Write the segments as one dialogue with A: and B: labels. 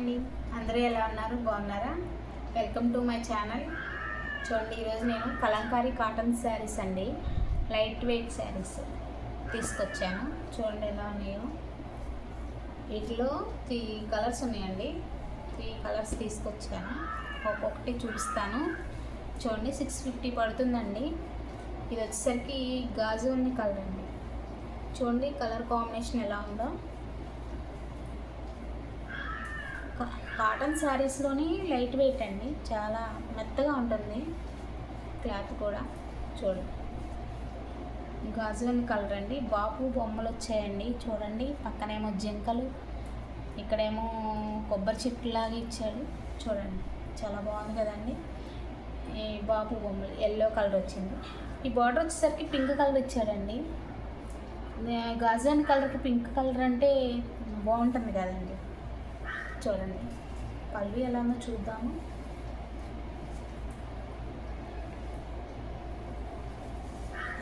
A: అండి, అందరూ ఎలా ఉన్నారు? బాగున్నారా? Welcome to my channel. చూడండి, ఈరోజు నేను కలంకారీ కాటన్ శారీస్ అండి, లైట్ వెయిట్ శారీస్ తీసుకొచ్చాను. చూడండి ఎలా ఉన్నాయో. వీటిలో 3 కలర్స్ ఉన్నాయండి. 3 కలర్స్ తీసుకొచ్చాను, ఒక్కొక్కటి చూపిస్తాను. చూడండి, 650 పడుతుందండి. ఇది వచ్చేసరికి గాజు ఉన్న కలర్ అండి. చూడండి కలర్ కాంబినేషన్ ఎలా ఉందో. కాటన్ శారీస్లోని లైట్ వెయిట్ అండి, చాలా మెత్తగా ఉంటుంది క్లాత్ కూడా. చూడండి, గాజువన్ కలర్ అండి. బాపు బొమ్మలు వచ్చాయండి. చూడండి, పక్కనేమో జింకలు, ఇక్కడేమో కొబ్బరి చెట్టులాగా ఇచ్చాడు. చూడండి, చాలా బాగుంది కదండి. ఈ బాపు బొమ్మలు ఎల్లో కలర్ వచ్చింది. ఈ బార్డర్ వచ్చేసరికి పింక్ కలర్ ఇచ్చాడండి. గాజువన్ కలర్కి పింక్ కలర్ అంటే బాగుంటుంది కదండి. చూడండి, పళ్ళు ఎలానో చూద్దాము.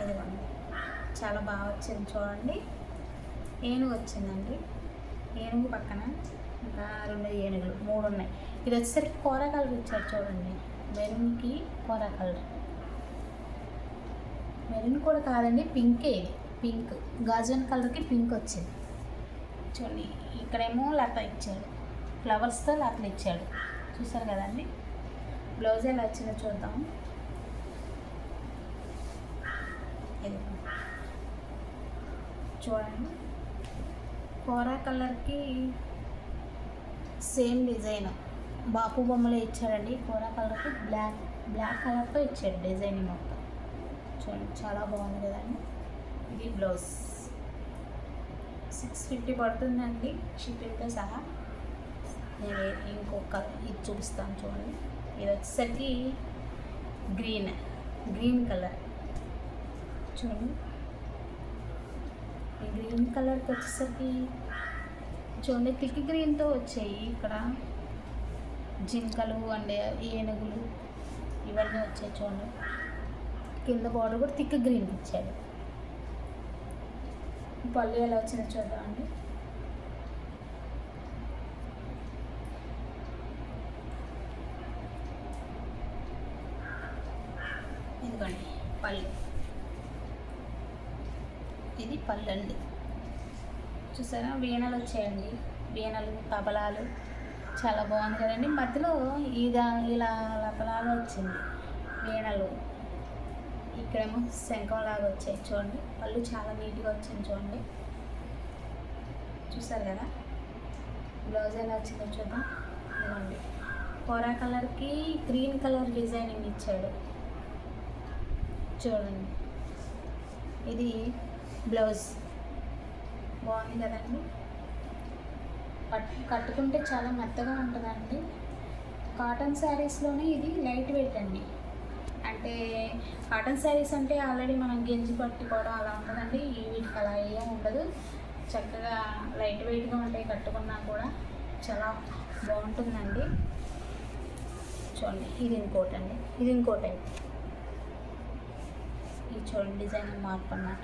A: ఇదిగోండి, చాలా బాగా వచ్చింది. చూడండి, ఏనుగు వచ్చిందండి. ఏనుగు పక్కన ఇంకా 2 ఏనుగులు, 3 ఉన్నాయి. ఇది వచ్చేసరికి కోరా కలర్ ఇచ్చారు. చూడండి, మెరూన్కి కోరా కలర్. మెరూన్ కూడా కాదండి, పింకే. ఇది పింక్, గాజువన్ కలర్కి పింక్ వచ్చింది. చూడండి, ఇక్కడేమో లత ఇచ్చాడు, ఫ్లవర్స్తో లతలు ఇచ్చాడు. చూసారు కదండి. బ్లౌజ్ ఎలా వచ్చిందో చూద్దాము. ఇది చూడండి, కోరా కలర్కి సేమ్ డిజైన్ బాపు బొమ్మలే ఇచ్చాడండి. కోరా కలర్కి బ్లాక్ కలర్తో ఇచ్చాడు డిజైన్ మొత్తం. చూడండి, చాలా బాగుంది కదండి. ఇది బ్లౌజ్ 650 పడుతుందండి షిప్పింగ్తో సహా. నేను ఇంకొక ఇది చూపిస్తాను. చూడండి, ఇది వచ్చేసరికి గ్రీన్ కలర్. చూడండి, ఈ గ్రీన్ కలర్కి వచ్చేసరికి చూడండి థిక్ గ్రీన్తో వచ్చాయి. ఇక్కడ జింకలు అండ్ ఏనుగులు ఇవన్నీ వచ్చాయి. చూడండి, కింద బార్డర్ కూడా థిక్ గ్రీన్ ఇచ్చాడు. పళ్ళు ఎలా వచ్చిందో చూద్దామండి. ఇదిగోండి పళ్ళు, ఇది పళ్ళు అండి. చూసారా, వీణలు వచ్చాయండి. వీణలు, తబలాలు చాలా బాగుంది కదండి. మధ్యలో ఇలా లతలాగా వచ్చింది వీణలు. ఇక్కడేమో శంఖంలాగా వచ్చాయి. చూడండి, పళ్ళు చాలా నీట్గా వచ్చింది. చూడండి, చూసారు కదా. బ్లౌజ్ ఎలా వచ్చిందో చూద్దాం. ఇదిగోండి, కోరా కలర్కి గ్రీన్ కలర్ డిజైనింగ్ ఇచ్చాడు. చూడండి, ఇది బ్లౌజ్ బాగుంది కదండి. కట్టుకుంటే చాలా మెత్తగా ఉంటుందండి. కాటన్ శారీస్లోనే ఇది లైట్ వెయిట్ అండి. అంటే కాటన్ శారీస్ అంటే ఆల్రెడీ మనం గెంజి పట్టుకోవడం అలా ఉంటుందండి. వీటికి అలా ఏం ఉండదు. చక్కగా లైట్ వెయిట్గా ఉంటాయి, కట్టుకున్నా కూడా చాలా బాగుంటుందండి. చూడండి, ఇది ఇంకోటి అండి. ఇది ఇంకోటి అయితే ఈ చూడండి డిజైన్ మార్పు అన్నమాట.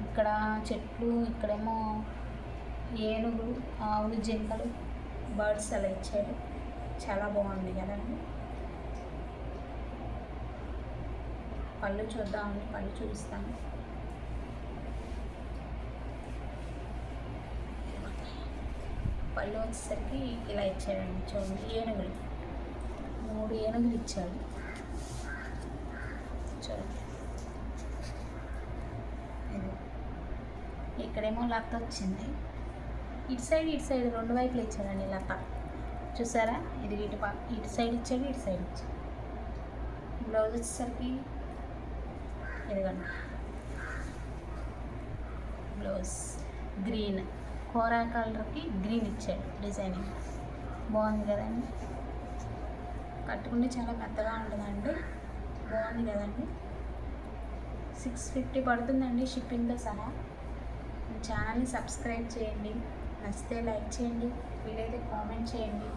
A: ఇక్కడ చెట్లు, ఇక్కడేమో ఏనుగులు, ఆవులు, జింకలు, బర్డ్స్ అలా ఇచ్చాడు. చాలా బాగుంది కదండి. పళ్ళు చూద్దామండి, పళ్ళు చూపిస్తాను. పళ్ళు వచ్చేసరికి ఇలా ఇచ్చాడండి. చూడండి, ఏనుగులు 3 ఏనుగులు ఇచ్చాడు. చూడండి, ఇక్కడేమో లత వచ్చింది. ఇటు సైడ్ 2 వైపులు ఇచ్చాడండి లత. చూసారా, ఇది ఇటు సైడ్ ఇచ్చాడు, ఇటు సైడ్ ఇచ్చాడు. బ్లౌజ్ వచ్చేసరికి ఇదిగోండి, బ్లౌజ్ గ్రీన్, కోరా కలర్కి గ్రీన్ ఇచ్చాడు డిజైనింగ్. బాగుంది కదండి. కట్టుకుంటే చాలా మెత్తగా ఉంటుందండి. బాగుంది కదండి. 650 పడుతుందండి షిప్పింగ్తో సహా. ఛానల్ని సబ్స్క్రైబ్ చేయండి, నచ్చితే లైక్ చేయండి, వీలైతే కామెంట్ చేయండి.